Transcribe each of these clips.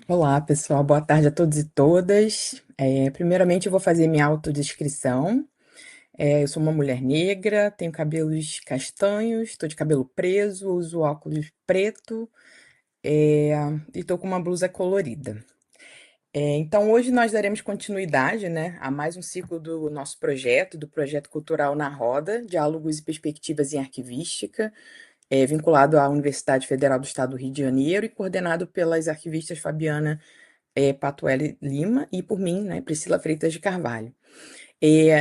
Olá, pessoal. Boa tarde a todos e todas. Primeiramente, eu vou fazer minha autodescrição. Eu sou uma mulher negra, tenho cabelos castanhos, estou de cabelo preso, uso óculos preto, é, e estou com uma blusa colorida. Então, hoje nós daremos continuidade, né, a mais um ciclo do nosso projeto, do Projeto Cultural na Roda, Diálogos e Perspectivas em Arquivística, vinculado à Universidade Federal do Estado do Rio de Janeiro e coordenado pelas arquivistas Fabiana Patuele Lima e por mim, né, Priscila Freitas de Carvalho.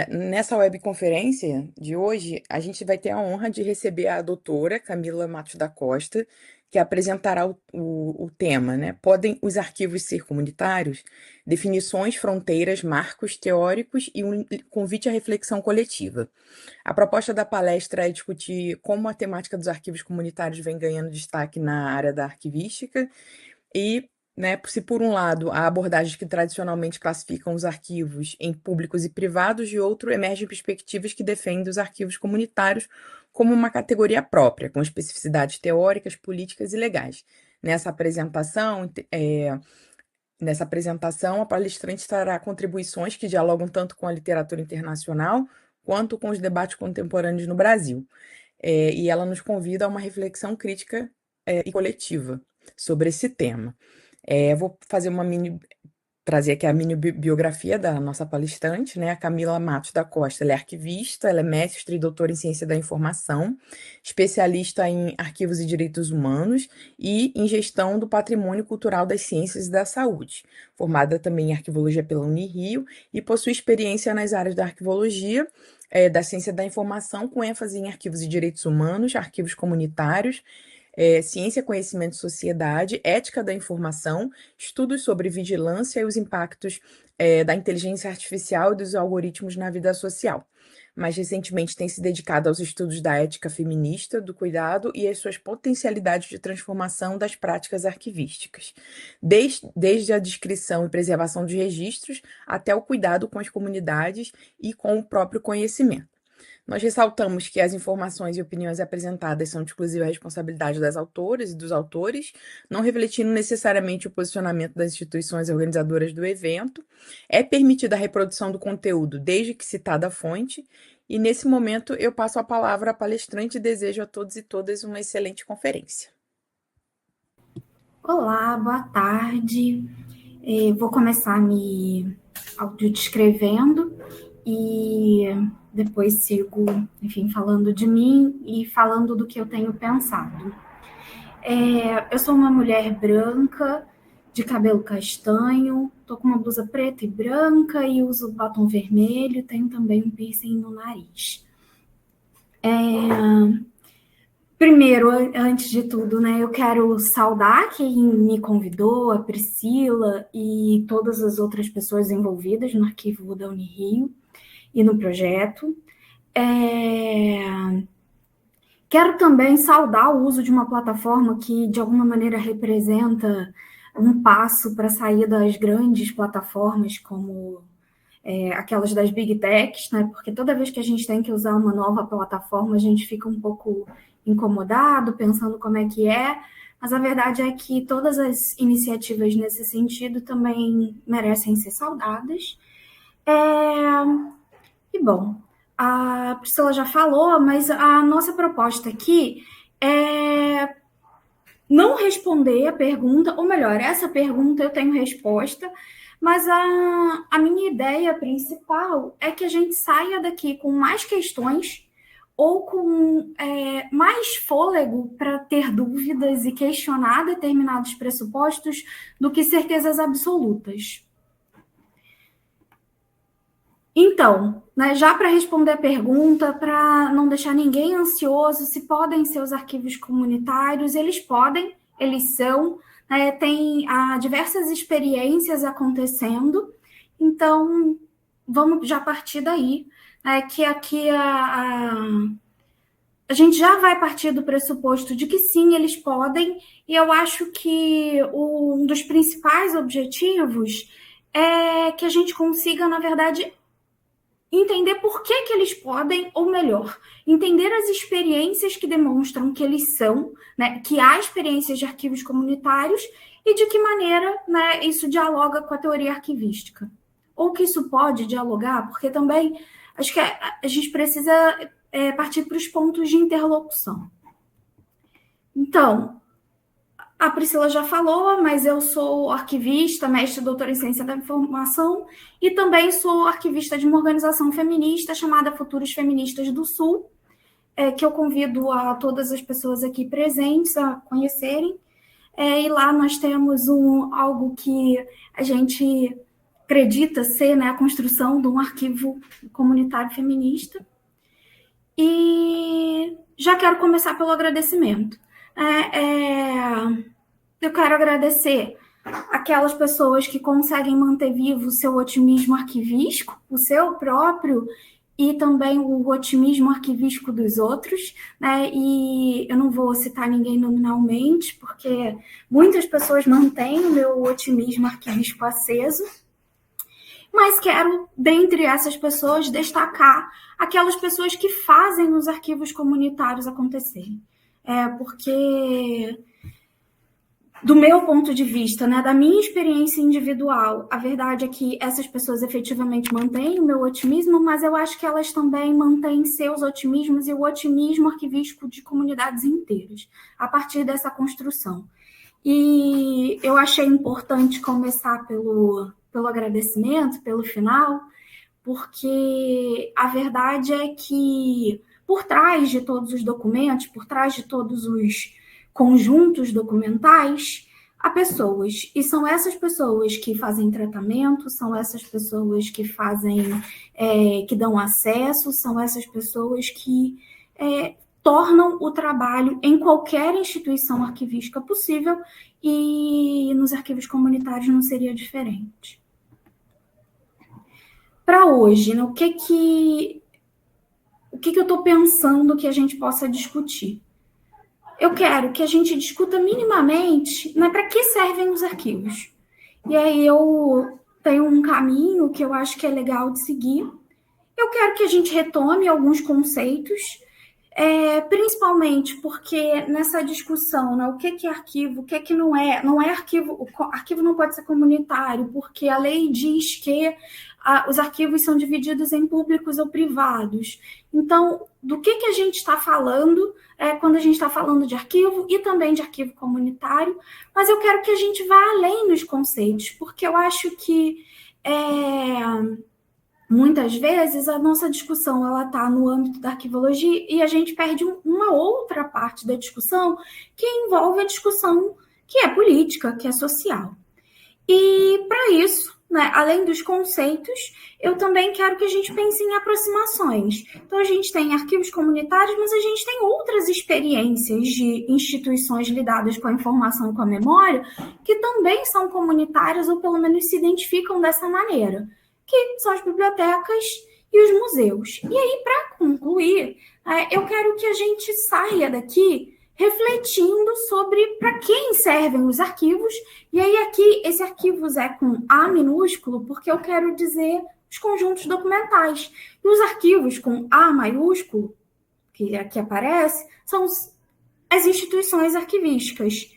Nessa webconferência de hoje, a gente vai ter a honra de receber a doutora Camila Matos da Costa, que apresentará o tema, né? Podem os arquivos ser comunitários? Definições, fronteiras, marcos teóricos e um convite à reflexão coletiva. A proposta da palestra é discutir como a temática dos arquivos comunitários vem ganhando destaque na área da arquivística e, né, se por um lado há abordagens que tradicionalmente classificam os arquivos em públicos e privados, de outro emergem perspectivas que defendem os arquivos comunitários como uma categoria própria, com especificidades teóricas, políticas e legais. Nessa apresentação, a palestrante trará contribuições que dialogam tanto com a literatura internacional quanto com os debates contemporâneos no Brasil. E ela nos convida a uma reflexão crítica, e coletiva sobre esse tema. Vou fazer trazer aqui a mini biografia da nossa palestrante, né? A Camila Matos da Costa. Ela é arquivista, ela é mestre e doutora em ciência da informação, especialista em arquivos e direitos humanos e em gestão do patrimônio cultural das ciências e da saúde. Formada também em arquivologia pela Unirio e possui experiência nas áreas da arquivologia, da ciência da informação, com ênfase em arquivos e direitos humanos, arquivos comunitários, ciência, conhecimento e sociedade, ética da informação, estudos sobre vigilância e os impactos da inteligência artificial e dos algoritmos na vida social. Mais recentemente tem se dedicado aos estudos da ética feminista, do cuidado e as suas potencialidades de transformação das práticas arquivísticas, desde a descrição e preservação de registros até o cuidado com as comunidades e com o próprio conhecimento. Nós ressaltamos que as informações e opiniões apresentadas são de exclusiva responsabilidade das autoras e dos autores, não refletindo necessariamente o posicionamento das instituições organizadoras do evento. É permitida a reprodução do conteúdo desde que citada a fonte, e nesse momento eu passo a palavra à palestrante e desejo a todos e todas uma excelente conferência. Olá, boa tarde. Vou começar me autodescrevendo e depois sigo, enfim, falando de mim e falando do que eu tenho pensado. Eu sou uma mulher branca, de cabelo castanho, tô com uma blusa preta e branca e uso batom vermelho, tenho também um piercing no nariz. Primeiro, antes de tudo, né, eu quero saudar quem me convidou, a Priscila e todas as outras pessoas envolvidas no arquivo da Unirio e no projeto. Quero também saudar o uso de uma plataforma que, de alguma maneira, representa um passo para sair das grandes plataformas como aquelas das big techs, né? Porque toda vez que a gente tem que usar uma nova plataforma, a gente fica um pouco incomodado, pensando como é que é, mas a verdade é que todas as iniciativas nesse sentido também merecem ser saudadas. E bom, a Priscila já falou, mas a nossa proposta aqui é não responder a pergunta, ou melhor, essa pergunta eu tenho resposta, mas a minha ideia principal é que a gente saia daqui com mais questões ou com mais fôlego para ter dúvidas e questionar determinados pressupostos do que certezas absolutas. Então, né, já para responder a pergunta, para não deixar ninguém ansioso, se podem ser os arquivos comunitários, eles podem, eles são, né, tem diversas experiências acontecendo, então vamos já partir daí, que aqui a gente já vai partir do pressuposto de que sim, eles podem, e eu acho que um dos principais objetivos é que a gente consiga, na verdade, entender por que eles podem, ou melhor, entender as experiências que demonstram que eles são, né, que há experiências de arquivos comunitários e de que maneira, né, isso dialoga com a teoria arquivística. Ou que isso pode dialogar, porque também acho que a gente precisa partir para os pontos de interlocução. Então, a Priscila já falou, mas eu sou arquivista, mestre e doutora em ciência da informação, e também sou arquivista de uma organização feminista chamada Futuras Feministas do Sul, que eu convido a todas as pessoas aqui presentes a conhecerem. E lá nós temos algo que a gente acredita ser, né, a construção de um arquivo comunitário feminista. E já quero começar pelo agradecimento. Eu quero agradecer aquelas pessoas que conseguem manter vivo o seu otimismo arquivístico, o seu próprio, e também o otimismo arquivístico dos outros, né? E eu não vou citar ninguém nominalmente, porque muitas pessoas mantêm o meu otimismo arquivístico aceso, mas quero, dentre essas pessoas, destacar aquelas pessoas que fazem os arquivos comunitários acontecerem. Porque, do meu ponto de vista, né, da minha experiência individual, a verdade é que essas pessoas efetivamente mantêm o meu otimismo, mas eu acho que elas também mantêm seus otimismos e o otimismo arquivístico de comunidades inteiras, a partir dessa construção. E eu achei importante começar pelo agradecimento, pelo final, porque a verdade é que por trás de todos os documentos, por trás de todos os conjuntos documentais, há pessoas. E são essas pessoas que fazem tratamento, são essas pessoas que que dão acesso, são essas pessoas que tornam o trabalho em qualquer instituição arquivística possível, e nos arquivos comunitários não seria diferente. Para hoje, né, o que eu estou pensando que a gente possa discutir? Eu quero que a gente discuta minimamente, né, para que servem os arquivos. E aí eu tenho um caminho que eu acho que é legal de seguir. Eu quero que a gente retome alguns conceitos, principalmente porque nessa discussão, né, o que é arquivo, o que não é arquivo, o arquivo não pode ser comunitário, porque a lei diz que os arquivos são divididos em públicos ou privados. Então, do que a gente está falando quando a gente está falando de arquivo e também de arquivo comunitário, mas eu quero que a gente vá além nos conceitos, porque eu acho que muitas vezes a nossa discussão ela está no âmbito da arquivologia e a gente perde uma outra parte da discussão que envolve a discussão que é política, que é social. E para isso, né, além dos conceitos, eu também quero que a gente pense em aproximações. Então, a gente tem arquivos comunitários, mas a gente tem outras experiências de instituições lidadas com a informação e com a memória que também são comunitárias ou pelo menos se identificam dessa maneira, que são as bibliotecas e os museus. E aí, para concluir, eu quero que a gente saia daqui refletindo sobre para quem servem os arquivos, e aí aqui esse arquivos é com A minúsculo, porque eu quero dizer os conjuntos documentais. E os arquivos com A maiúsculo, que aqui aparece, são as instituições arquivísticas.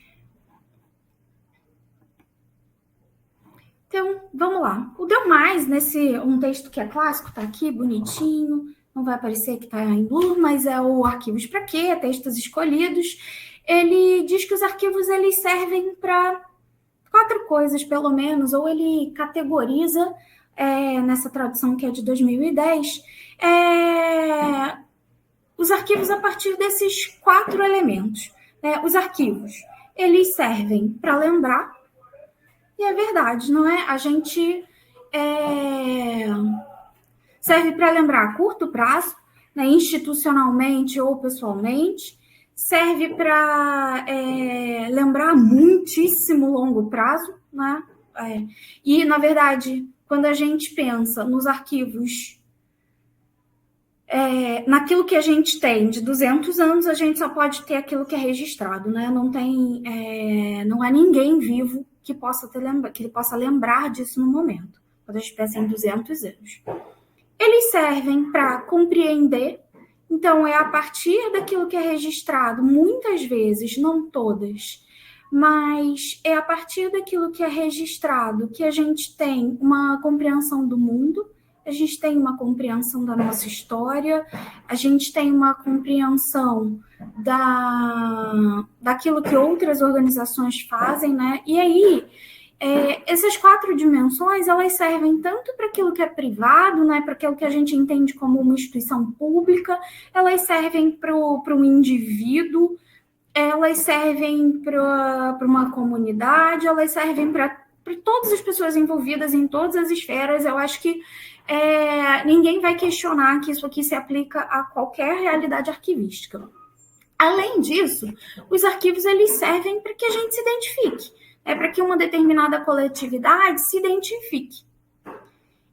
Então, vamos lá. O Deu Mais, um texto que é clássico, está aqui, bonitinho, não vai aparecer que está em blue, mas é o Arquivos para Quê? Textos Escolhidos. Ele diz que os arquivos eles servem para 4 coisas, pelo menos, ou ele categoriza, nessa tradução que é de 2010, os arquivos a partir desses 4 elementos. Os arquivos, eles servem para lembrar, e é verdade, não é? A gente serve para lembrar a curto prazo, né, institucionalmente ou pessoalmente, serve para lembrar a muitíssimo longo prazo, né? E, na verdade, quando a gente pensa nos arquivos, naquilo que a gente tem de 200 anos, a gente só pode ter aquilo que é registrado, né? Não há ninguém vivo que possa lembrar disso no momento, quando a gente pensa em 200 anos. Eles servem para compreender, então é a partir daquilo que é registrado, muitas vezes, não todas, mas é a partir daquilo que é registrado que a gente tem uma compreensão do mundo, a gente tem uma compreensão da nossa história, a gente tem uma compreensão daquilo que outras organizações fazem, né? E aí, essas 4 dimensões, elas servem tanto para aquilo que é privado, né, para aquilo que a gente entende como uma instituição pública, elas servem para o indivíduo, elas servem para uma comunidade, elas servem para todas as pessoas envolvidas em todas as esferas. Eu acho que ninguém vai questionar que isso aqui se aplica a qualquer realidade arquivística. Além disso, os arquivos eles servem para que a gente se identifique, para que uma determinada coletividade se identifique.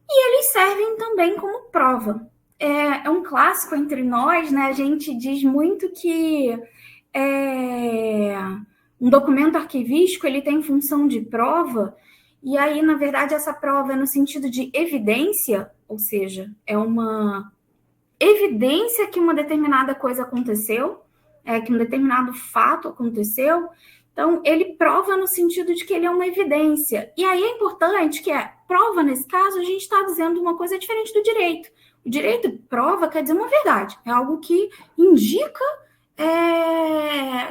E eles servem também como prova. É um clássico entre nós, né? A gente diz muito que um documento arquivístico ele tem função de prova, e aí, na verdade, essa prova é no sentido de evidência, ou seja, é uma evidência que uma determinada coisa aconteceu, que um determinado fato aconteceu. Então, ele prova no sentido de que ele é uma evidência. E aí é importante que prova, nesse caso, a gente está dizendo uma coisa diferente do direito. O direito prova quer dizer uma verdade, é algo que indica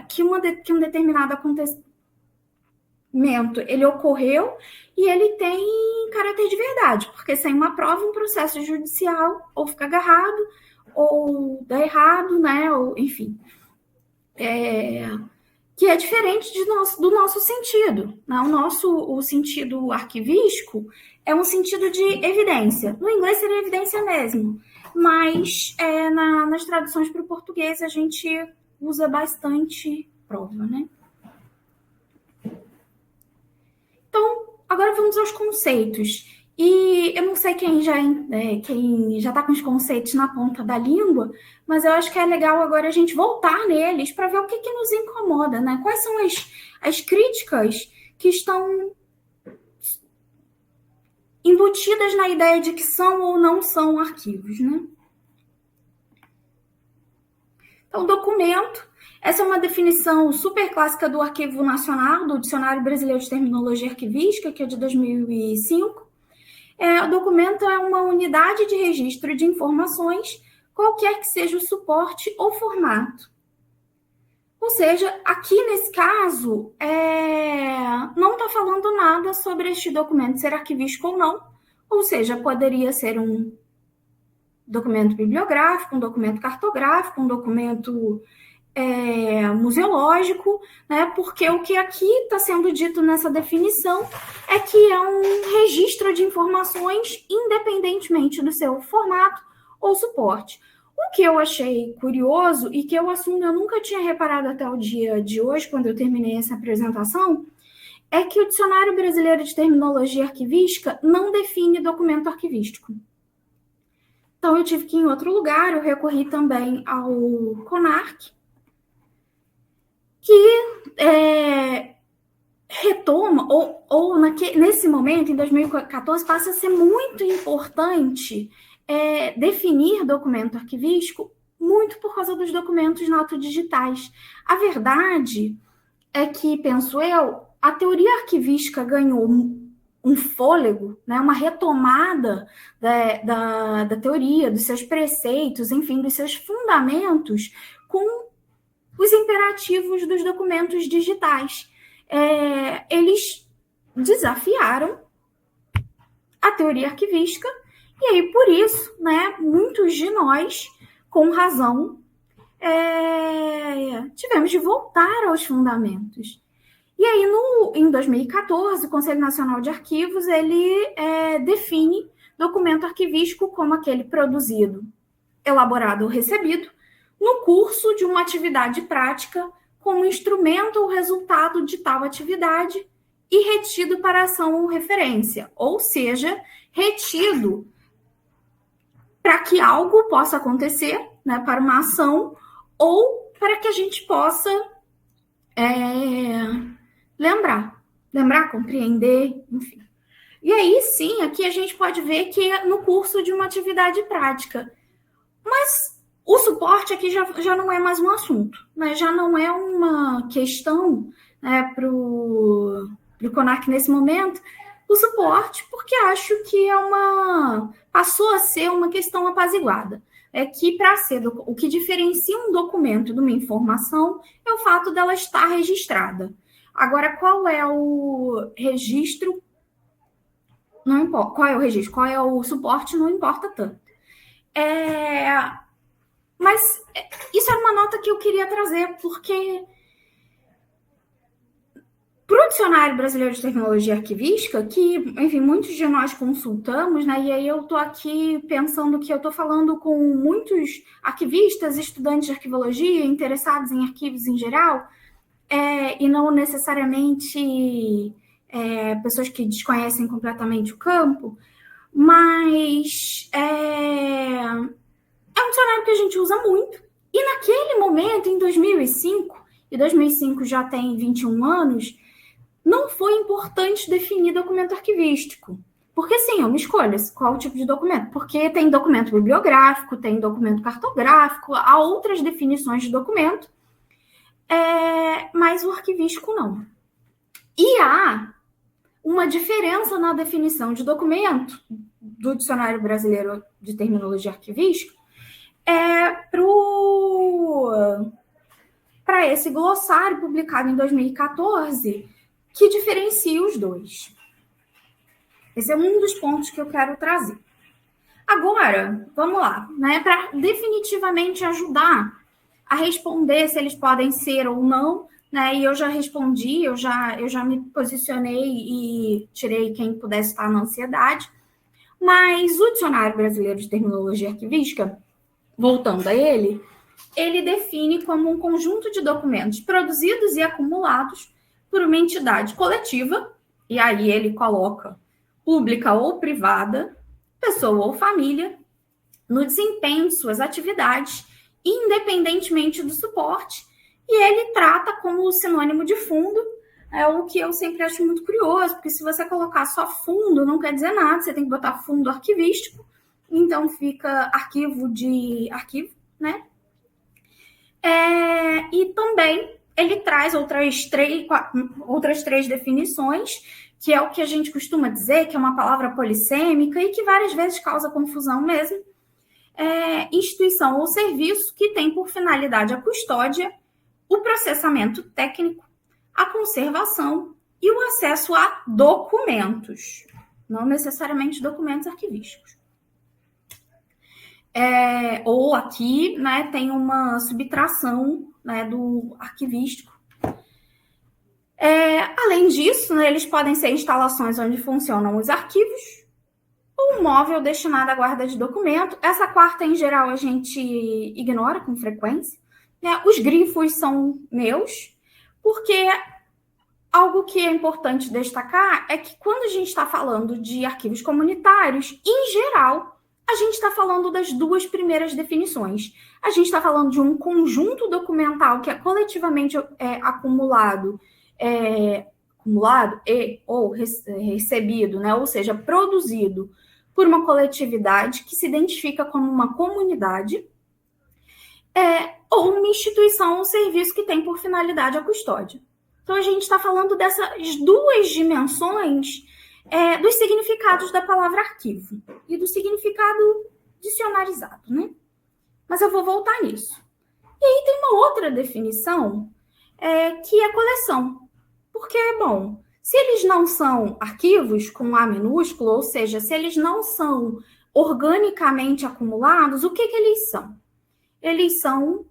que um determinado acontecimento ele ocorreu e ele tem caráter de verdade, porque sem uma prova, um processo judicial ou fica agarrado, ou dá errado, né? Ou, enfim. Que é diferente do nosso sentido. Né? O sentido arquivístico é um sentido de evidência. No inglês seria evidência mesmo, mas nas traduções para o português a gente usa bastante prova, né? Então, agora vamos aos conceitos. E eu não sei quem já está com os conceitos na ponta da língua, mas eu acho que é legal agora a gente voltar neles para ver o que nos incomoda, né? Quais são as críticas que estão embutidas na ideia de que são ou não são arquivos, né? Então, documento. Essa é uma definição super clássica do Arquivo Nacional, do Dicionário Brasileiro de Terminologia Arquivística, que é de 2005. O documento é uma unidade de registro de informações, qualquer que seja o suporte ou formato. Ou seja, aqui nesse caso, não está falando nada sobre este documento ser arquivístico ou não. Ou seja, poderia ser um documento bibliográfico, um documento cartográfico, um documento museológico, né? Porque o que aqui está sendo dito nessa definição é que é um registro de informações independentemente do seu formato ou suporte. O que eu achei curioso e que eu assumo eu nunca tinha reparado até o dia de hoje, quando eu terminei essa apresentação, é que o Dicionário Brasileiro de Terminologia Arquivística não define documento arquivístico. Então, eu tive que ir em outro lugar, eu recorri também ao CONARC, que retoma, nesse momento, em 2014, passa a ser muito importante definir documento arquivístico, muito por causa dos documentos digitais. A verdade é que, penso eu, a teoria arquivística ganhou um fôlego, né, uma retomada da teoria, dos seus preceitos, enfim, dos seus fundamentos, com os imperativos dos documentos digitais. Eles desafiaram a teoria arquivística, e aí, por isso, né, muitos de nós, com razão, tivemos de voltar aos fundamentos. E aí, em 2014, o Conselho Nacional de Arquivos, ele define documento arquivístico como aquele produzido, elaborado ou recebido no curso de uma atividade prática como instrumento ou resultado de tal atividade e retido para ação ou referência, ou seja, retido para que algo possa acontecer, né, para uma ação, ou para que a gente possa lembrar, compreender, enfim. E aí, sim, aqui a gente pode ver que é no curso de uma atividade prática. Mas o suporte aqui já não é mais um assunto, né? Já não é uma questão né, para o CONAC nesse momento, o suporte, porque acho que passou a ser uma questão apaziguada. É que para ser o que diferencia um documento de uma informação é o fato dela estar registrada. Agora, qual é o registro? Não importa. Qual é o registro? Qual é o suporte? Não importa tanto. Mas isso era uma nota que eu queria trazer, porque para o Dicionário Brasileiro de Terminologia Arquivística, que, enfim, muitos de nós consultamos, né? E aí eu estou aqui pensando que eu estou falando com muitos arquivistas, estudantes de arquivologia, interessados em arquivos em geral, e não necessariamente pessoas que desconhecem completamente o campo, mas é um dicionário que a gente usa muito. E naquele momento, em 2005, e 2005 já tem 21 anos, não foi importante definir documento arquivístico. Porque sim, é uma escolha qual tipo de documento. Porque tem documento bibliográfico, tem documento cartográfico, há outras definições de documento, mas o arquivístico não. E há uma diferença na definição de documento do Dicionário Brasileiro de Terminologia Arquivística para esse glossário publicado em 2014, que diferencia os dois. Esse é um dos pontos que eu quero trazer. Agora, vamos lá, né? Para definitivamente ajudar a responder se eles podem ser ou não, né? E eu já respondi, eu já me posicionei e tirei quem pudesse estar na ansiedade. Mas o Dicionário Brasileiro de Terminologia Arquivística, voltando a ele define como um conjunto de documentos produzidos e acumulados por uma entidade coletiva, e aí ele coloca pública ou privada, pessoa ou família, no desempenho de suas atividades, independentemente do suporte, e ele trata como sinônimo de fundo, o que eu sempre acho muito curioso, porque se você colocar só fundo, não quer dizer nada, você tem que botar fundo arquivístico, então fica arquivo, né? E também ele traz outras três definições, que é o que a gente costuma dizer, que é uma palavra polissêmica e que várias vezes causa confusão mesmo. Instituição ou serviço que tem por finalidade a custódia, o processamento técnico, a conservação e o acesso a documentos, não necessariamente documentos arquivísticos. Ou aqui, né, tem uma subtração, né, do arquivístico. Além disso, né, eles podem ser instalações onde funcionam os arquivos, ou um móvel destinado à guarda de documento. Essa quarta, em geral, a gente ignora com frequência. Né? Os grifos são meus, porque algo que é importante destacar é que quando a gente está falando de arquivos comunitários, em geral, a gente está falando das duas primeiras definições. A gente está falando de um conjunto documental que é coletivamente acumulado ou recebido, né? Ou seja, produzido por uma coletividade que se identifica como uma comunidade, ou uma instituição ou serviço que tem por finalidade a custódia. Então, a gente está falando dessas duas dimensões dos significados da palavra arquivo e do significado dicionarizado, né? Mas eu vou voltar nisso. E aí tem uma outra definição que é coleção. Porque, bom, se eles não são arquivos com A minúsculo, ou seja, se eles não são organicamente acumulados, o que eles são? Eles são,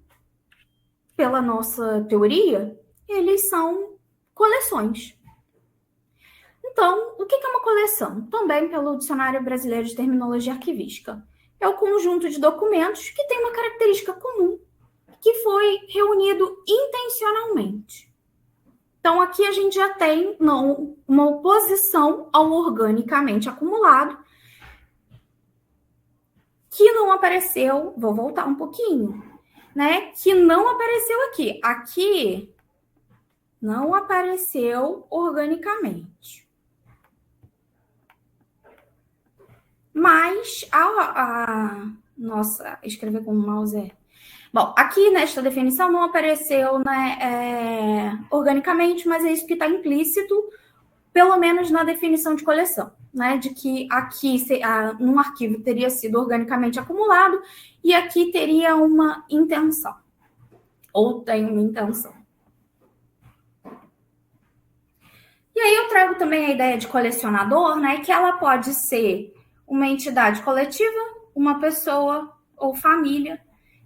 pela nossa teoria, eles são coleções. Então, o que é uma coleção? Também pelo Dicionário Brasileiro de Terminologia Arquivística. É o conjunto de documentos que tem uma característica comum, que foi reunido intencionalmente. Então, aqui a gente já tem uma oposição ao organicamente acumulado, que não apareceu, vou voltar um pouquinho, né? Que não apareceu aqui. Aqui não apareceu organicamente. Mas nossa, escrever com o mouse Bom, aqui nesta definição não apareceu, né, organicamente, mas é isso que está implícito, pelo menos na definição de coleção, né, de que aqui um arquivo teria sido organicamente acumulado e aqui teria uma intenção, ou tem uma intenção. E aí eu trago também a ideia de colecionador, né, que ela pode ser uma entidade coletiva, uma pessoa ou família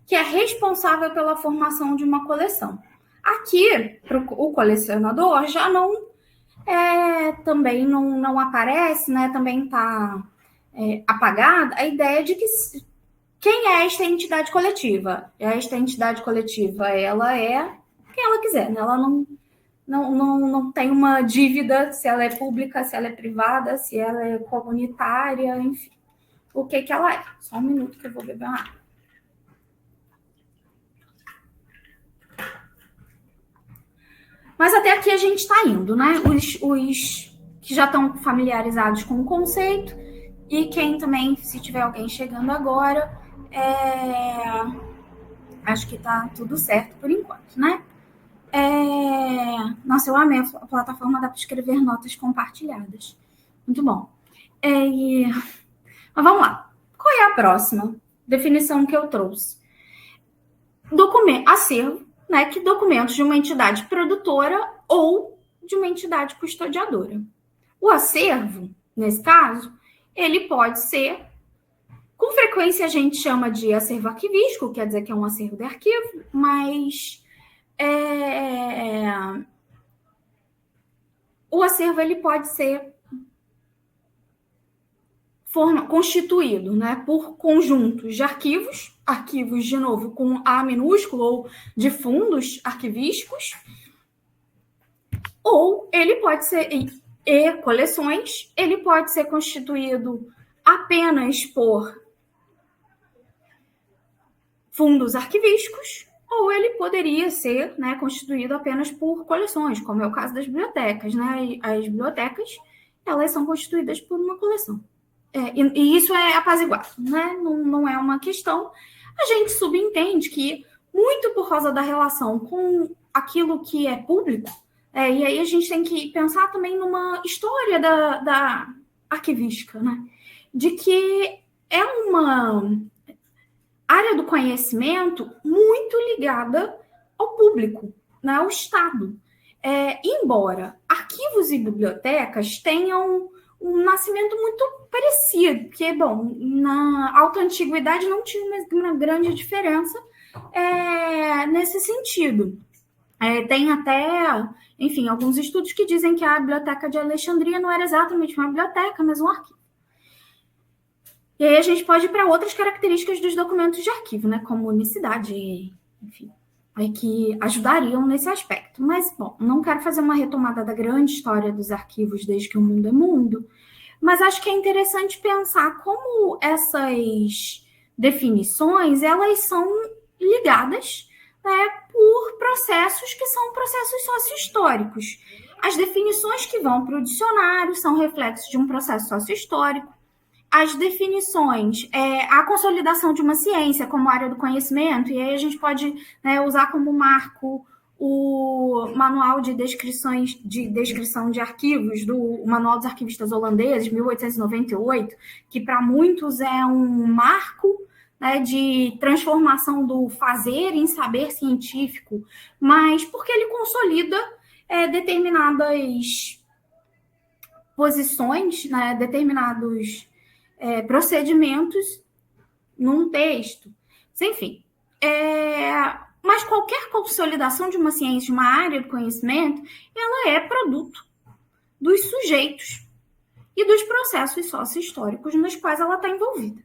que é responsável pela formação de uma coleção. Aqui, o colecionador já não também não aparece, né? Também está apagada a ideia de que quem é esta entidade coletiva? Esta entidade coletiva, ela é quem ela quiser, né? Ela não tem uma dívida se ela é pública, se ela é privada, se ela é comunitária, enfim. O que ela é? Só um minuto que eu vou beber uma água. Mas até aqui a gente está indo, né? Os que já estão familiarizados com o conceito e quem também, se tiver alguém chegando agora, acho que está tudo certo por enquanto, né? Nossa, eu amei a plataforma, dá para escrever notas compartilhadas. Muito bom. Mas vamos lá. Qual é a próxima definição que eu trouxe? Acervo, né, que documentos de uma entidade produtora ou de uma entidade custodiadora. O acervo, nesse caso, ele pode ser, com frequência a gente chama de acervo arquivístico, quer dizer que é um acervo de arquivo, mas o acervo ele pode ser constituído, né, por conjuntos de arquivos, de novo com A minúsculo, ou de fundos arquivísticos, ou ele pode ser, coleções, ele pode ser constituído apenas por fundos arquivísticos, ou ele poderia ser, né, constituído apenas por coleções, como é o caso das bibliotecas, né? As bibliotecas, elas são constituídas por uma coleção. E isso é apaziguado, né? Não é uma questão. A gente subentende que, muito por causa da relação com aquilo que é público, e aí a gente tem que pensar também numa história da arquivística, né? De que é uma área do conhecimento muito ligada ao público, né? Ao Estado. Embora arquivos e bibliotecas tenham um nascimento muito parecido, porque, bom, na alta antiguidade não tinha uma grande diferença nesse sentido. Tem até, enfim, alguns estudos que dizem que a Biblioteca de Alexandria não era exatamente uma biblioteca, mas um arquivo. E aí a gente pode ir para outras características dos documentos de arquivo, né, como unicidade, enfim, que ajudariam nesse aspecto. Mas, bom, não quero fazer uma retomada da grande história dos arquivos desde que o mundo é mundo, mas acho que é interessante pensar como essas definições, elas são ligadas, né, por processos que são processos sócio-históricos. As definições que vão para o dicionário são reflexos de um processo sócio-histórico. As definições, a consolidação de uma ciência como área do conhecimento, e aí a gente pode, né, usar como marco o Manual de Descrição de Arquivos, do Manual dos Arquivistas Holandeses, 1898, que para muitos é um marco, né, de transformação do fazer em saber científico, mas porque ele consolida determinadas posições, né, determinados procedimentos num texto. Enfim, mas qualquer consolidação de uma ciência, de uma área do conhecimento, ela é produto dos sujeitos e dos processos sócio-históricos nos quais ela está envolvida.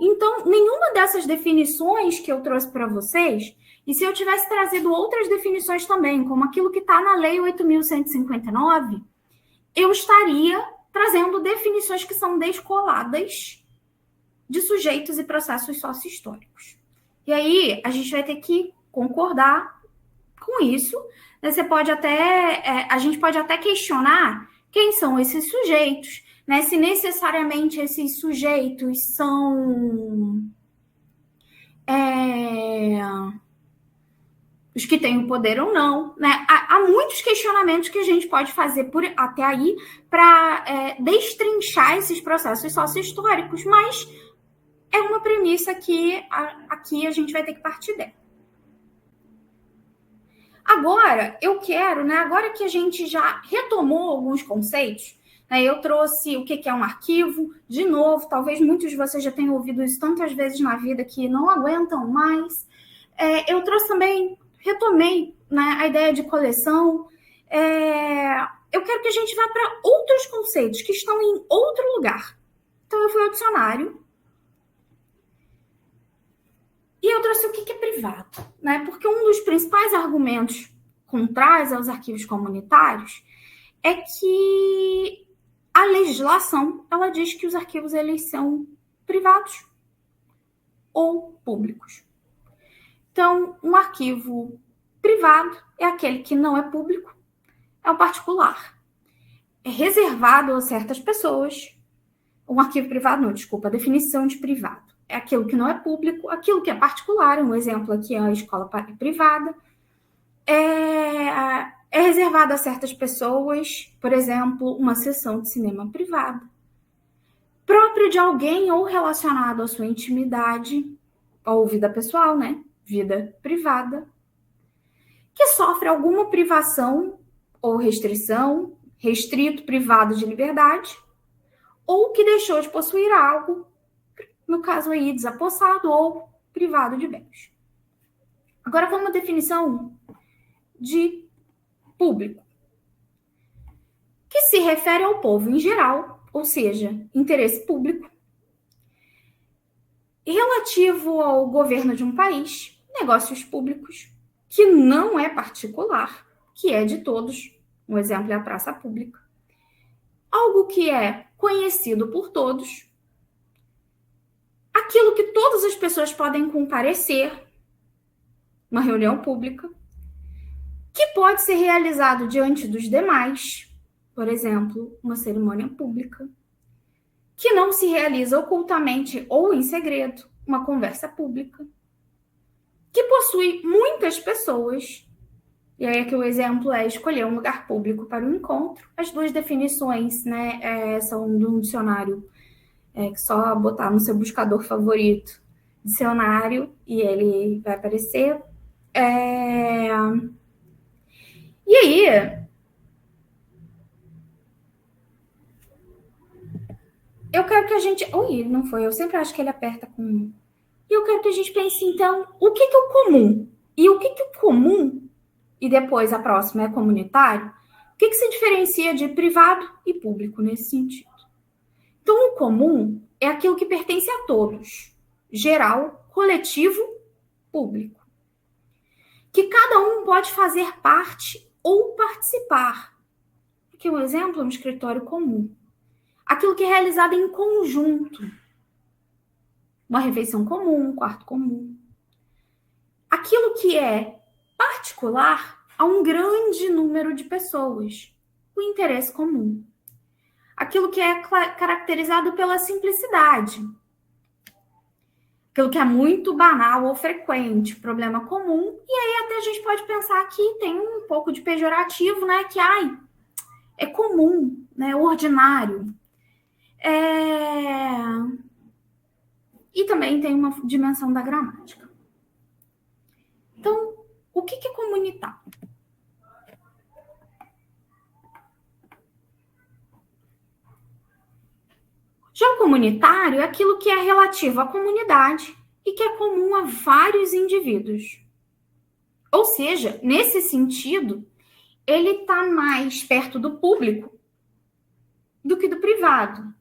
Então, nenhuma dessas definições que eu trouxe para vocês, e se eu tivesse trazido outras definições também, como aquilo que está na Lei 8.159, eu estaria trazendo definições que são descoladas de sujeitos e processos sócio-históricos. E aí, a gente vai ter que concordar com isso. Você pode até, a gente pode até questionar quem são esses sujeitos, né? Se necessariamente esses sujeitos são os que têm o poder ou não, né? Há muitos questionamentos que a gente pode fazer até aí para destrinchar esses processos sócio-históricos, mas é uma premissa que aqui a gente vai ter que partir dela. Agora, eu quero, né, agora que a gente já retomou alguns conceitos, né, eu trouxe o que é um arquivo, de novo, talvez muitos de vocês já tenham ouvido isso tantas vezes na vida que não aguentam mais. Eu trouxe também, retomei, né, a ideia de coleção. Eu quero que a gente vá para outros conceitos que estão em outro lugar. Então, eu fui ao dicionário e eu trouxe o que é privado, né? Porque um dos principais argumentos contrários aos arquivos comunitários é que a legislação, ela diz que os arquivos eles são privados ou públicos. Então, um arquivo privado é aquele que não é público, é o particular. É reservado a certas pessoas. Um arquivo privado, não, desculpa, a definição de privado. É aquilo que não é público, aquilo que é particular, um exemplo aqui é a escola privada, é reservado a certas pessoas, por exemplo, uma sessão de cinema privada, próprio de alguém ou relacionado à sua intimidade, ou vida pessoal, né? Vida privada, que sofre alguma privação ou restrição, restrito, privado de liberdade, ou que deixou de possuir algo, no caso aí, desapossado ou privado de bens. Agora vamos à definição de público, que se refere ao povo em geral, ou seja, interesse público, relativo ao governo de um país, negócios públicos, que não é particular, que é de todos, um exemplo é a praça pública, algo que é conhecido por todos, aquilo que todas as pessoas podem comparecer, uma reunião pública, que pode ser realizado diante dos demais, por exemplo, uma cerimônia pública, que não se realiza ocultamente ou em segredo, uma conversa pública, que possui muitas pessoas, e aí aqui o exemplo é escolher um lugar público para o encontro. As duas definições, né, são de um dicionário, que só botar no seu buscador favorito, dicionário, e ele vai aparecer. E aí, eu quero que a gente... Ui, não foi, eu sempre acho que ele aperta com... E eu quero que a gente pense, então, o que é o comum? E o que é o comum, e depois a próxima é comunitário, o que se diferencia de privado e público nesse sentido? Então, o comum é aquilo que pertence a todos, geral, coletivo, público. Que cada um pode fazer parte ou participar. Aqui um exemplo é um escritório comum. Aquilo que é realizado em conjunto. Uma refeição comum, um quarto comum. Aquilo que é particular a um grande número de pessoas. O interesse comum. Aquilo que é caracterizado pela simplicidade. Aquilo que é muito banal ou frequente, problema comum. E aí até a gente pode pensar que tem um pouco de pejorativo, né? Que, é comum, né? Ordinário. E também tem uma dimensão da gramática. Então, o que é comunitário? Já o comunitário é aquilo que é relativo à comunidade e que é comum a vários indivíduos. Ou seja, nesse sentido, ele está mais perto do público do que do privado.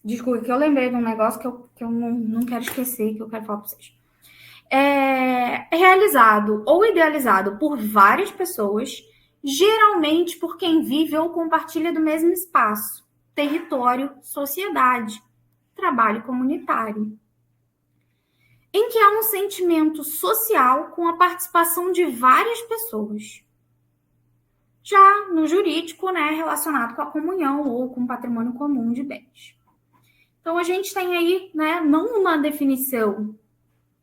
Desculpa, que eu lembrei de um negócio que eu não quero esquecer, que eu quero falar para vocês. É realizado ou idealizado por várias pessoas, geralmente por quem vive ou compartilha do mesmo espaço, território, sociedade, trabalho comunitário. Em que há um sentimento social com a participação de várias pessoas. Já no jurídico, né, relacionado com a comunhão ou com o patrimônio comum de bens. Então, a gente tem aí, né, não uma definição,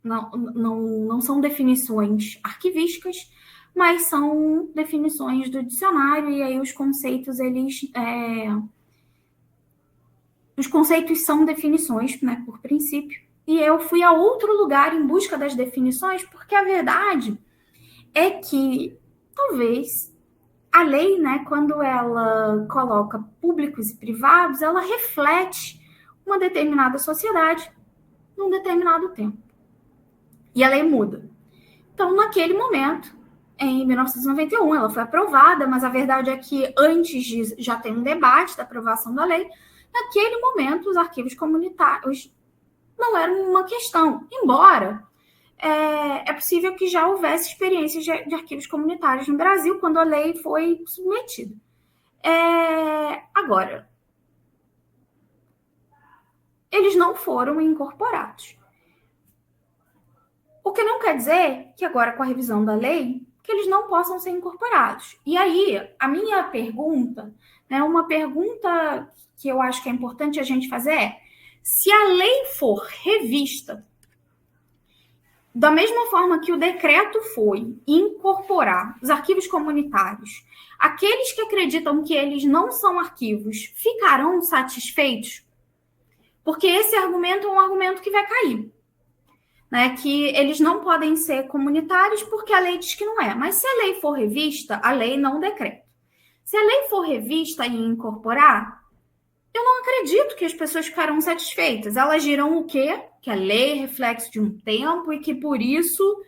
não são definições arquivísticas, mas são definições do dicionário, e aí os conceitos, os conceitos são definições, né, por princípio. E eu fui a outro lugar em busca das definições, porque a verdade é que, talvez, a lei, né, quando ela coloca públicos e privados, ela reflete uma determinada sociedade num determinado tempo. E a lei muda. Então, naquele momento, em 1991, ela foi aprovada, mas a verdade é que antes de já ter um debate da aprovação da lei, naquele momento os arquivos comunitários não eram uma questão, embora é possível que já houvesse experiências de arquivos comunitários no Brasil quando a lei foi submetida. Agora, eles não foram incorporados. O que não quer dizer que agora, com a revisão da lei, que eles não possam ser incorporados. E aí, a minha pergunta, né, uma pergunta que eu acho que é importante a gente fazer é: se a lei for revista, da mesma forma que o decreto foi incorporar os arquivos comunitários, aqueles que acreditam que eles não são arquivos ficarão satisfeitos? Porque esse argumento é um argumento que vai cair. Né, que eles não podem ser comunitários porque a lei diz que não é. Mas se a lei for revista, a lei não decreta. Se a lei for revista e incorporar, eu não acredito que as pessoas ficarão satisfeitas. Elas dirão o quê? Que a lei é reflexo de um tempo e que por isso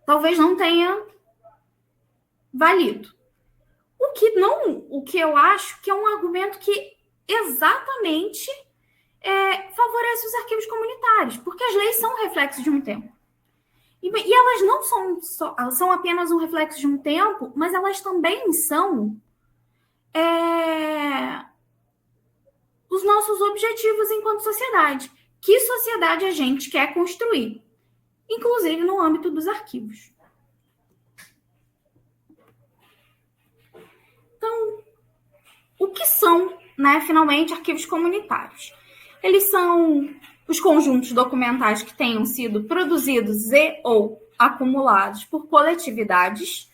talvez não tenha valido. O que eu acho que é um argumento que exatamente favorece os arquivos comunitários, porque as leis são reflexo de um tempo. E elas não são apenas um reflexo de um tempo, mas elas também são os nossos objetivos enquanto sociedade. Que sociedade a gente quer construir, inclusive no âmbito dos arquivos. Então, o que são, né, finalmente, arquivos comunitários? Eles são os conjuntos documentais que tenham sido produzidos e ou acumulados por coletividades,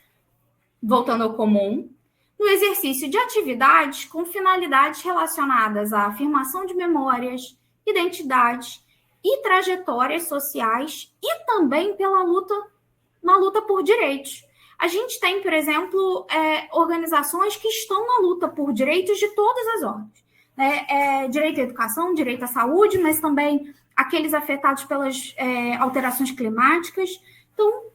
voltando ao comum, no exercício de atividades com finalidades relacionadas à afirmação de memórias, identidades e trajetórias sociais e também na luta por direitos. A gente tem, por exemplo, organizações que estão na luta por direitos de todas as ordens. Direito à educação, direito à saúde, mas também aqueles afetados pelas alterações climáticas. Então,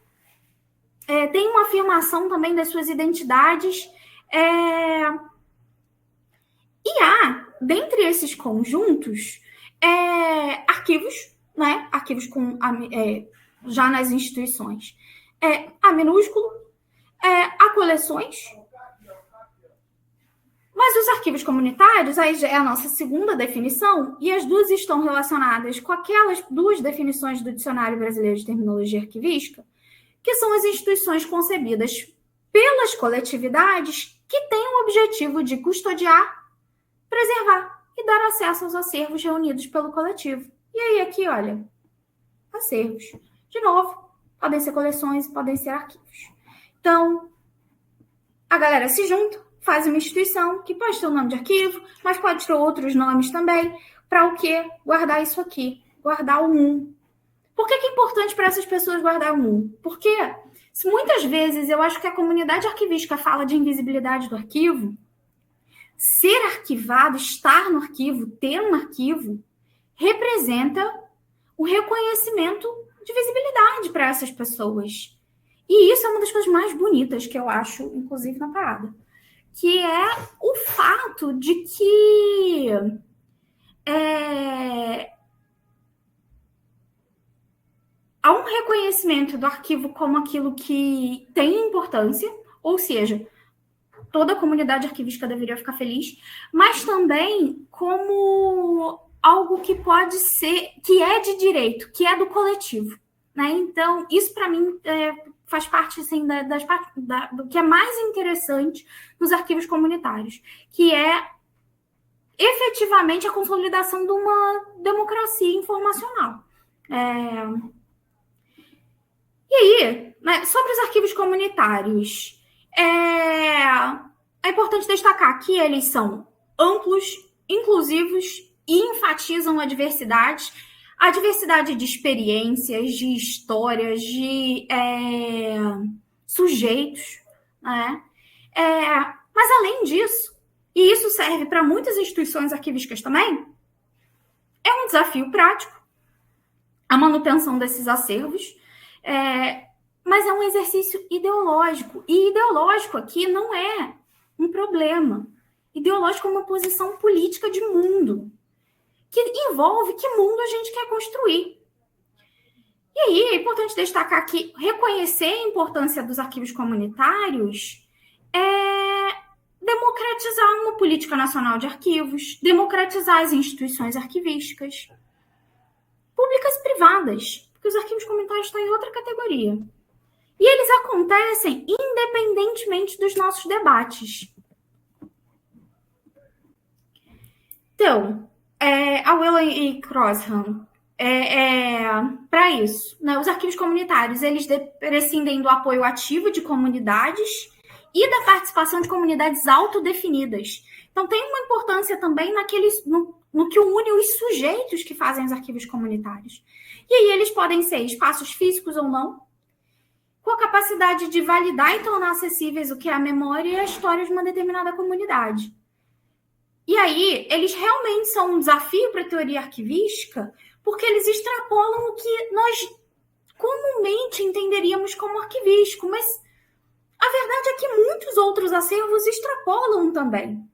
tem uma afirmação também das suas identidades. E há, dentre esses conjuntos, arquivos, né? Arquivos já nas instituições. A minúsculo, há coleções. Mas os arquivos comunitários, aí já é a nossa segunda definição, e as duas estão relacionadas com aquelas duas definições do Dicionário Brasileiro de Terminologia Arquivística, que são as instituições concebidas pelas coletividades que têm o objetivo de custodiar, preservar e dar acesso aos acervos reunidos pelo coletivo. E aí aqui, olha, acervos. De novo, podem ser coleções, podem ser arquivos. Então, a galera se junta, faz uma instituição que pode ter o nome de arquivo, mas pode ter outros nomes também. Para o quê? Guardar isso aqui, guardar o 1. Por que é importante para essas pessoas guardar o 1? Porque muitas vezes eu acho que a comunidade arquivística fala de invisibilidade do arquivo, ser arquivado, estar no arquivo, ter um arquivo, representa o reconhecimento de visibilidade para essas pessoas. E isso é uma das coisas mais bonitas que eu acho, inclusive, na parada. Que é o fato de que há um reconhecimento do arquivo como aquilo que tem importância, ou seja, toda a comunidade arquivística deveria ficar feliz, mas também como algo que pode ser, que é de direito, que é do coletivo. Né? Então, isso para mim faz parte assim, do que é mais interessante nos arquivos comunitários, que é efetivamente a consolidação de uma democracia informacional. E aí, né, sobre os arquivos comunitários, é importante destacar que eles são amplos, inclusivos e enfatizam a diversidade de experiências, de histórias, de sujeitos, né? Mas, além disso, e isso serve para muitas instituições arquivísticas também, é um desafio prático a manutenção desses acervos, mas é um exercício ideológico. E ideológico aqui não é um problema. Ideológico é uma posição política de mundo, que envolve que mundo a gente quer construir. E aí é importante destacar que reconhecer a importância dos arquivos comunitários é democratizar uma política nacional de arquivos, democratizar as instituições arquivísticas, públicas e privadas, porque os arquivos comunitários estão em outra categoria. E eles acontecem independentemente dos nossos debates. Então, a Whelan e Crossham, para isso, né, os arquivos comunitários, eles prescindem do apoio ativo de comunidades e da participação de comunidades autodefinidas. Então, tem uma importância também no que une os sujeitos que fazem os arquivos comunitários. E aí eles podem ser espaços físicos ou não, com a capacidade de validar e tornar acessíveis o que é a memória e a história de uma determinada comunidade. E aí, eles realmente são um desafio para a teoria arquivística, porque eles extrapolam o que nós comumente entenderíamos como arquivístico, mas a verdade é que muitos outros acervos extrapolam também.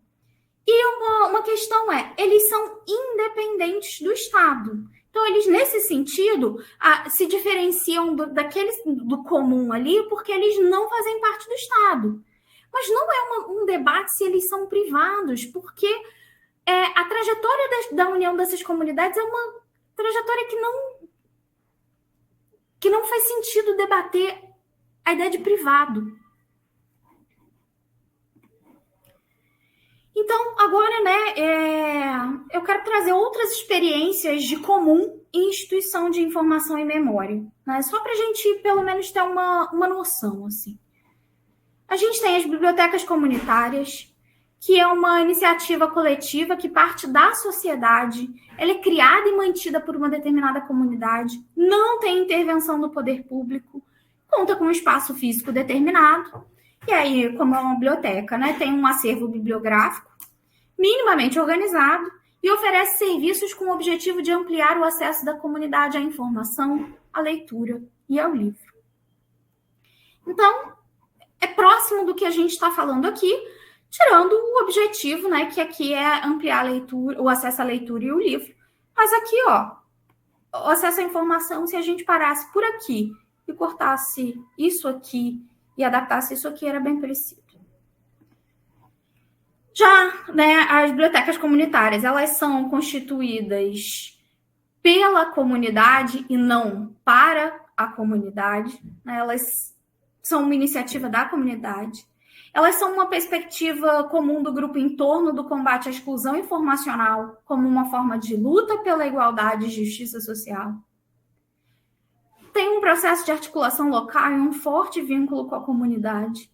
E uma questão eles são independentes do Estado. Então, eles, nesse sentido, se diferenciam do comum ali, porque eles não fazem parte do Estado. Mas não é um debate se eles são privados, porque a trajetória da união dessas comunidades é uma trajetória que não faz sentido debater a ideia de privado. Então, agora, eu quero trazer outras experiências de comum em instituição de informação e memória, né? Só para a gente, pelo menos, ter uma noção, assim. A gente tem as bibliotecas comunitárias, que é uma iniciativa coletiva que parte da sociedade, ela é criada e mantida por uma determinada comunidade, não tem intervenção do poder público, conta com um espaço físico determinado, e aí, como é uma biblioteca, né, tem um acervo bibliográfico minimamente organizado e oferece serviços com o objetivo de ampliar o acesso da comunidade à informação, à leitura e ao livro. Então, é próximo do que a gente está falando aqui, tirando o objetivo, né, que aqui é ampliar a leitura, o acesso à leitura e o livro. Mas aqui, o acesso à informação, se a gente parasse por aqui e cortasse isso aqui e adaptasse isso aqui, era bem parecido. Já, né, as bibliotecas comunitárias, elas são constituídas pela comunidade e não para a comunidade, né? Elas são uma iniciativa da comunidade. Elas são uma perspectiva comum do grupo em torno do combate à exclusão informacional como uma forma de luta pela igualdade e justiça social. Tem um processo de articulação local e um forte vínculo com a comunidade.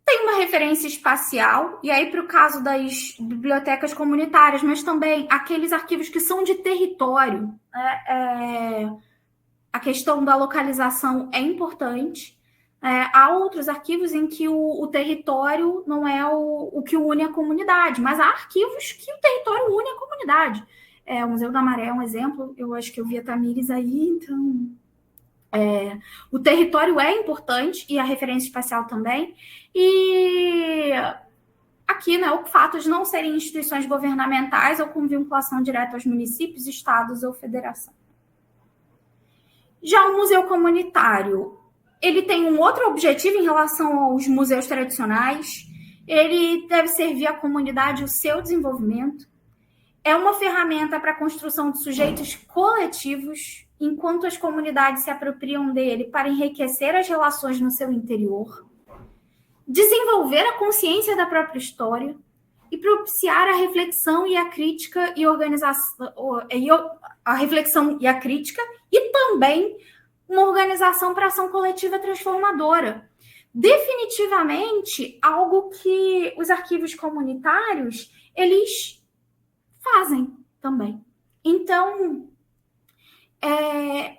Tem uma referência espacial, e aí para o caso das bibliotecas comunitárias, mas também aqueles arquivos que são de território, a questão da localização é importante. Há outros arquivos em que o território não é o que une a comunidade, mas há arquivos que o território une a comunidade. O Museu da Maré é um exemplo, eu acho que eu vi a Tamires aí, então... o território é importante e a referência espacial também. E aqui, né, o fato de não serem instituições governamentais ou com vinculação direta aos municípios, estados ou federação. Já o museu comunitário, ele tem um outro objetivo em relação aos museus tradicionais. Ele deve servir à comunidade o seu desenvolvimento. É uma ferramenta para a construção de sujeitos coletivos, enquanto as comunidades se apropriam dele para enriquecer as relações no seu interior, desenvolver a consciência da própria história, e propiciar a reflexão e a crítica e organização, a reflexão e a crítica, e também uma organização para ação coletiva transformadora. Definitivamente, algo que os arquivos comunitários, eles fazem também. Então,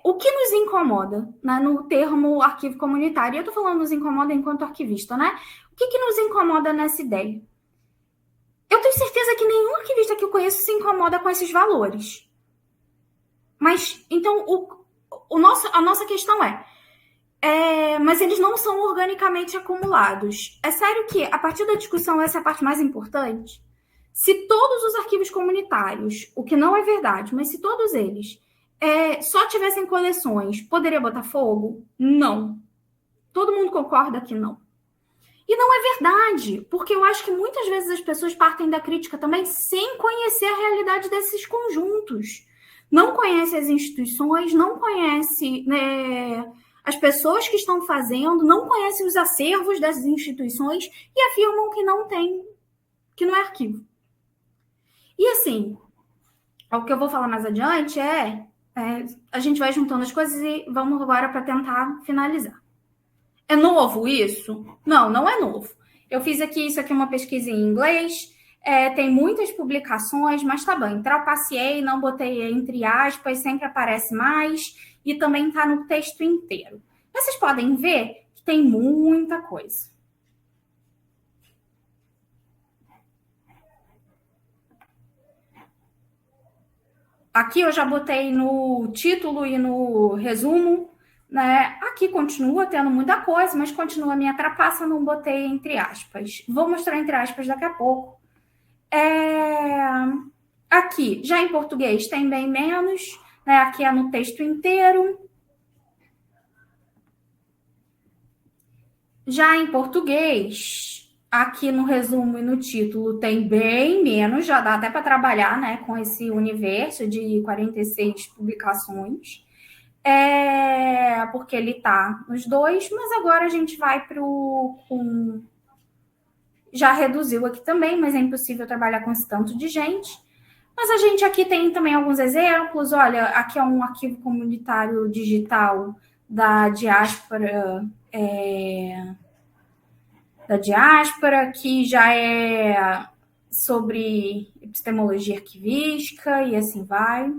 o que nos incomoda, né, no termo arquivo comunitário? Eu estou falando nos incomoda enquanto arquivista, né? O que nos incomoda nessa ideia? Eu tenho certeza que nenhum arquivista que eu conheço se incomoda com esses valores. Mas, então, a nossa questão mas eles não são organicamente acumulados. É sério que, a partir da discussão, essa é a parte mais importante? Se todos os arquivos comunitários, o que não é verdade, mas se todos eles só tivessem coleções, poderia botar fogo? Não. Todo mundo concorda que não. E não é verdade, porque eu acho que muitas vezes as pessoas partem da crítica também sem conhecer a realidade desses conjuntos. Não conhece as instituições, não conhece as pessoas que estão fazendo, não conhece os acervos dessas instituições e afirmam que não tem, que não é arquivo. E assim, o que eu vou falar mais adiante a gente vai juntando as coisas e vamos agora para tentar finalizar. É novo isso? Não, não é novo. Eu fiz isso aqui é uma pesquisa em inglês, tem muitas publicações, mas tá bom, trapaceei, não botei entre aspas, sempre aparece mais, e também está no texto inteiro. Mas vocês podem ver que tem muita coisa. Aqui eu já botei no título e no resumo, né? Aqui continua tendo muita coisa, mas continua a minha trapaça, não botei entre aspas. Vou mostrar entre aspas daqui a pouco. Aqui, já em português, tem bem menos, né? Aqui é no texto inteiro. Já em português, aqui no resumo e no título tem bem menos, já dá até para trabalhar, né, com esse universo de 46 publicações, porque ele está nos dois, mas agora a gente vai para o... Já reduziu aqui também, mas é impossível trabalhar com esse tanto de gente. Mas a gente aqui tem também alguns exemplos. Olha, aqui é um arquivo comunitário digital da diáspora, que já é sobre epistemologia arquivística e assim vai.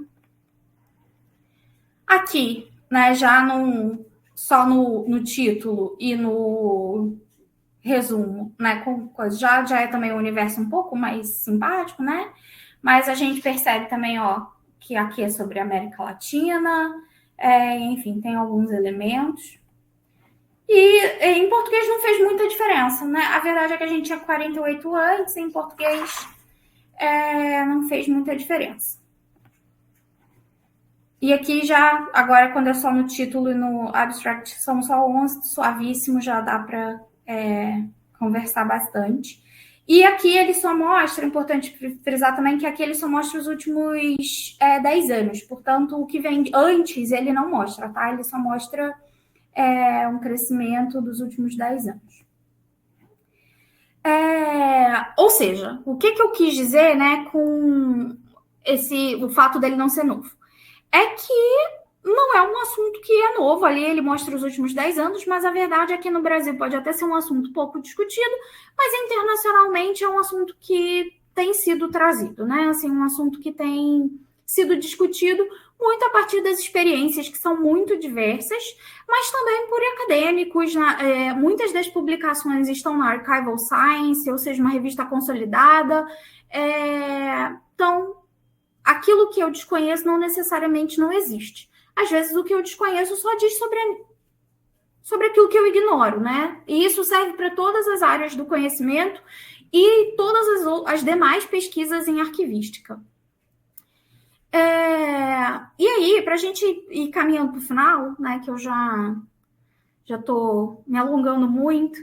Aqui, né, já só no título e no resumo, né, já é também um universo um pouco mais simpático, né? Mas a gente percebe também, que aqui é sobre a América Latina, enfim, tem alguns elementos. E em português não fez muita diferença, né? A verdade é que a gente tinha 48 antes, em português não fez muita diferença. E aqui já, agora quando é só no título e no abstract, são só 11, suavíssimo, já dá para conversar bastante. E aqui ele só mostra, é importante frisar também que aqui ele só mostra os últimos 10 anos. Portanto, o que vem antes ele não mostra, tá? Ele só mostra um crescimento dos últimos 10 anos. Ou seja, o que eu quis dizer, né, com o fato dele não ser novo? É que não é um assunto que é novo, ali ele mostra os últimos 10 anos, mas a verdade é que no Brasil pode até ser um assunto pouco discutido, mas internacionalmente é um assunto que tem sido trazido, né? Assim, um assunto que tem sido discutido muito a partir das experiências que são muito diversas, mas também por acadêmicos. Muitas das publicações estão na Archival Science, ou seja, uma revista consolidada. Então, aquilo que eu desconheço não necessariamente não existe. Às vezes, o que eu desconheço só diz sobre aquilo que eu ignoro, né? E isso serve para todas as áreas do conhecimento e todas as demais pesquisas em arquivística. E aí, para a gente ir caminhando para o final, né, que eu já estou me alongando muito,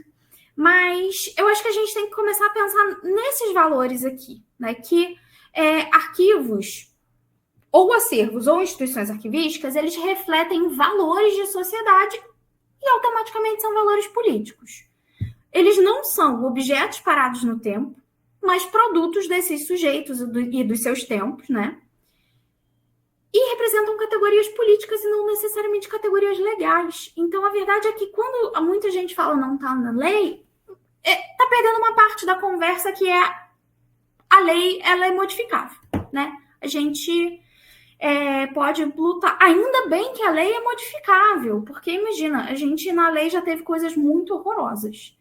mas eu acho que a gente tem que começar a pensar nesses valores aqui, né, que arquivos ou acervos ou instituições arquivísticas, eles refletem valores de sociedade e automaticamente são valores políticos. Eles não são objetos parados no tempo, mas produtos desses sujeitos e dos seus tempos, né? E representam categorias políticas e não necessariamente categorias legais. Então, a verdade é que quando muita gente fala não está na lei, está perdendo uma parte da conversa que é a lei, ela é modificável, né? A gente pode lutar. Ainda bem que a lei é modificável, porque imagina, a gente na lei já teve coisas muito horrorosas.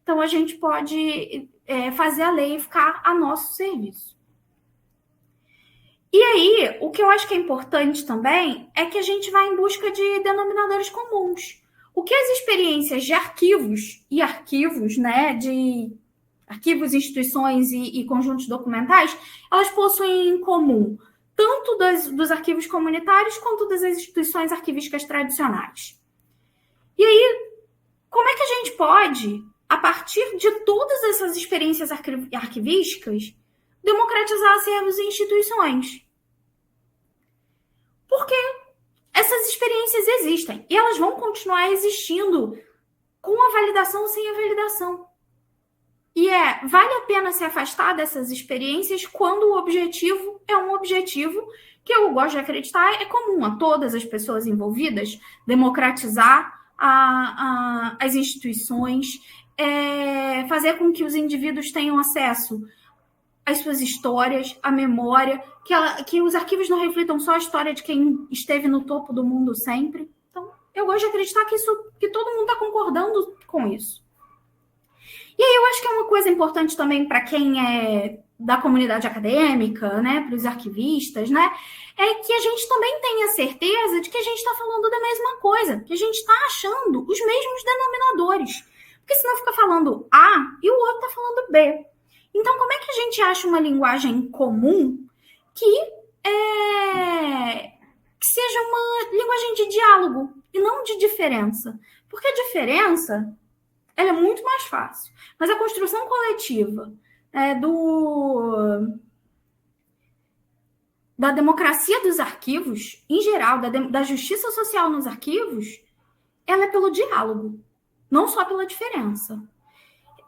Então, a gente pode fazer a lei ficar a nosso serviço. E aí, o que eu acho que é importante também é que a gente vai em busca de denominadores comuns. O que as experiências de arquivos e arquivos, né, de arquivos, instituições e conjuntos documentais, elas possuem em comum, tanto dos arquivos comunitários quanto das instituições arquivísticas tradicionais. E aí, como é que a gente pode, a partir de todas essas experiências arquivísticas, democratizar acervos e instituições? Porque essas experiências existem e elas vão continuar existindo com a validação ou sem a validação. E vale a pena se afastar dessas experiências quando o objetivo é um objetivo que eu gosto de acreditar é comum a todas as pessoas envolvidas, democratizar as instituições, fazer com que os indivíduos tenham acesso às suas histórias, à memória, que os arquivos não reflitam só a história de quem esteve no topo do mundo sempre. Então, eu gosto de acreditar que todo mundo está concordando com isso. E aí eu acho que é uma coisa importante também para quem é da comunidade acadêmica, né, para os arquivistas, né, é que a gente também tenha certeza de que a gente está falando da mesma coisa, que a gente está achando os mesmos denominadores. Porque senão fica falando A e o outro está falando B. Então, como é que a gente acha uma linguagem comum que seja uma linguagem de diálogo e não de diferença? Porque a diferença ela é muito mais fácil. Mas a construção coletiva da democracia dos arquivos, em geral, da justiça social nos arquivos, ela é pelo diálogo, não só pela diferença.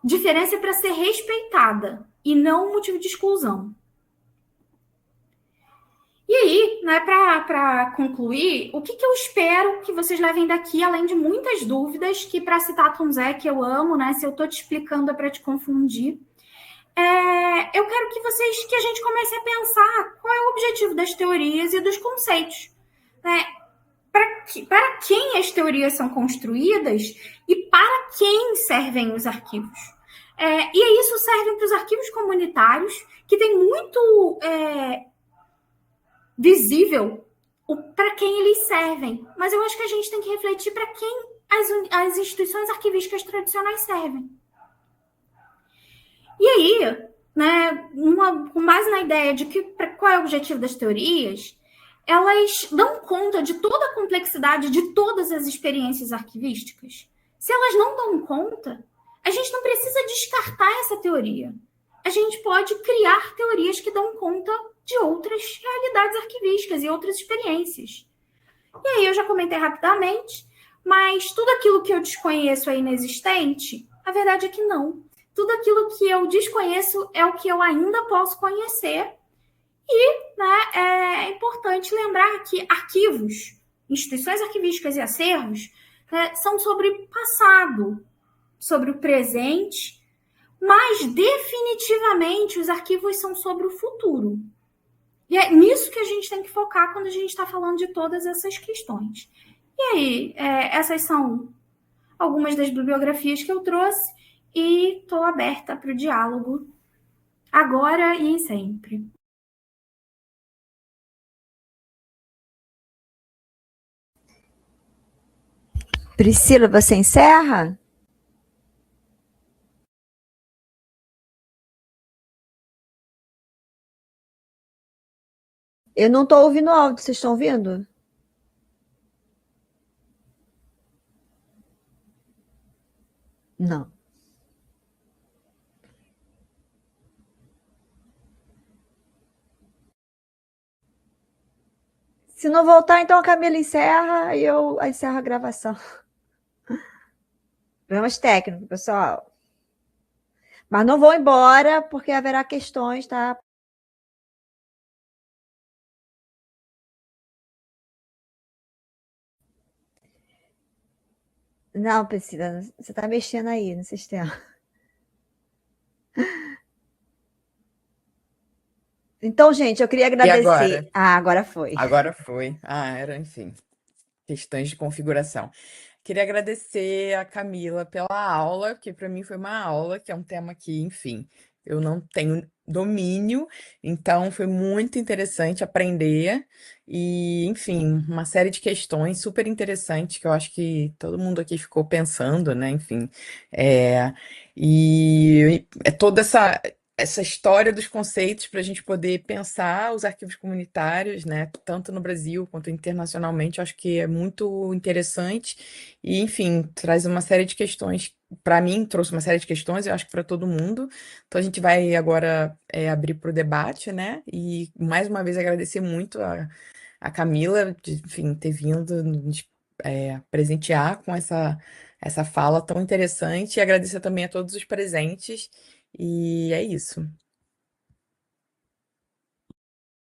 Diferença é para ser respeitada e não um motivo de exclusão. E aí, né, para concluir, o que eu espero que vocês levem daqui, além de muitas dúvidas, que para citar Tom Zé, que eu amo, né, se eu estou te explicando é para te confundir, eu quero que a gente comece a pensar qual é o objetivo das teorias e dos conceitos. Né? Para quem as teorias são construídas e para quem servem os arquivos. E isso serve para os arquivos comunitários, que tem muito visível para quem eles servem. Mas eu acho que a gente tem que refletir para quem as instituições arquivísticas tradicionais servem. E aí, né, com base na ideia de qual é o objetivo das teorias, elas dão conta de toda a complexidade de todas as experiências arquivísticas. Se elas não dão conta, a gente não precisa descartar essa teoria. A gente pode criar teorias que dão conta de outras realidades arquivísticas e outras experiências. E aí eu já comentei rapidamente, mas tudo aquilo que eu desconheço é inexistente? A verdade é que não. Tudo aquilo que eu desconheço é o que eu ainda posso conhecer. E né, é importante lembrar que arquivos, instituições arquivísticas e acervos são sobre passado, sobre o presente, mas definitivamente os arquivos são sobre o futuro. E é nisso que a gente tem que focar quando a gente está falando de todas essas questões. E aí, essas são algumas das bibliografias que eu trouxe e estou aberta para o diálogo agora e sempre. Priscila, você encerra? Eu não estou ouvindo o áudio, vocês estão ouvindo? Não. Se não voltar, então a Camila encerra e eu encerro a gravação. Problemas técnicos, pessoal. Mas não vou embora, porque haverá questões, tá? Não, Priscila, você está mexendo aí no sistema. Então, gente, eu queria E agora? agradecer. Ah, agora foi. Agora foi. Ah, era, enfim, questões de configuração. Queria agradecer a Camila pela aula, que para mim foi uma aula, que é um tema que, enfim, eu não tenho domínio, então foi muito interessante aprender e, enfim, uma série de questões super interessantes que eu acho que todo mundo aqui ficou pensando, né? Enfim, e é toda essa história dos conceitos para a gente poder pensar os arquivos comunitários, né, tanto no Brasil quanto internacionalmente, eu acho que é muito interessante e, enfim, traz uma série de questões. Para mim, trouxe uma série de questões, eu acho que para todo mundo. Então, a gente vai agora abrir para o debate, né? E mais uma vez agradecer muito a Camila de, enfim, ter vindo nos presentear com essa fala tão interessante e agradecer também a todos os presentes. E é isso.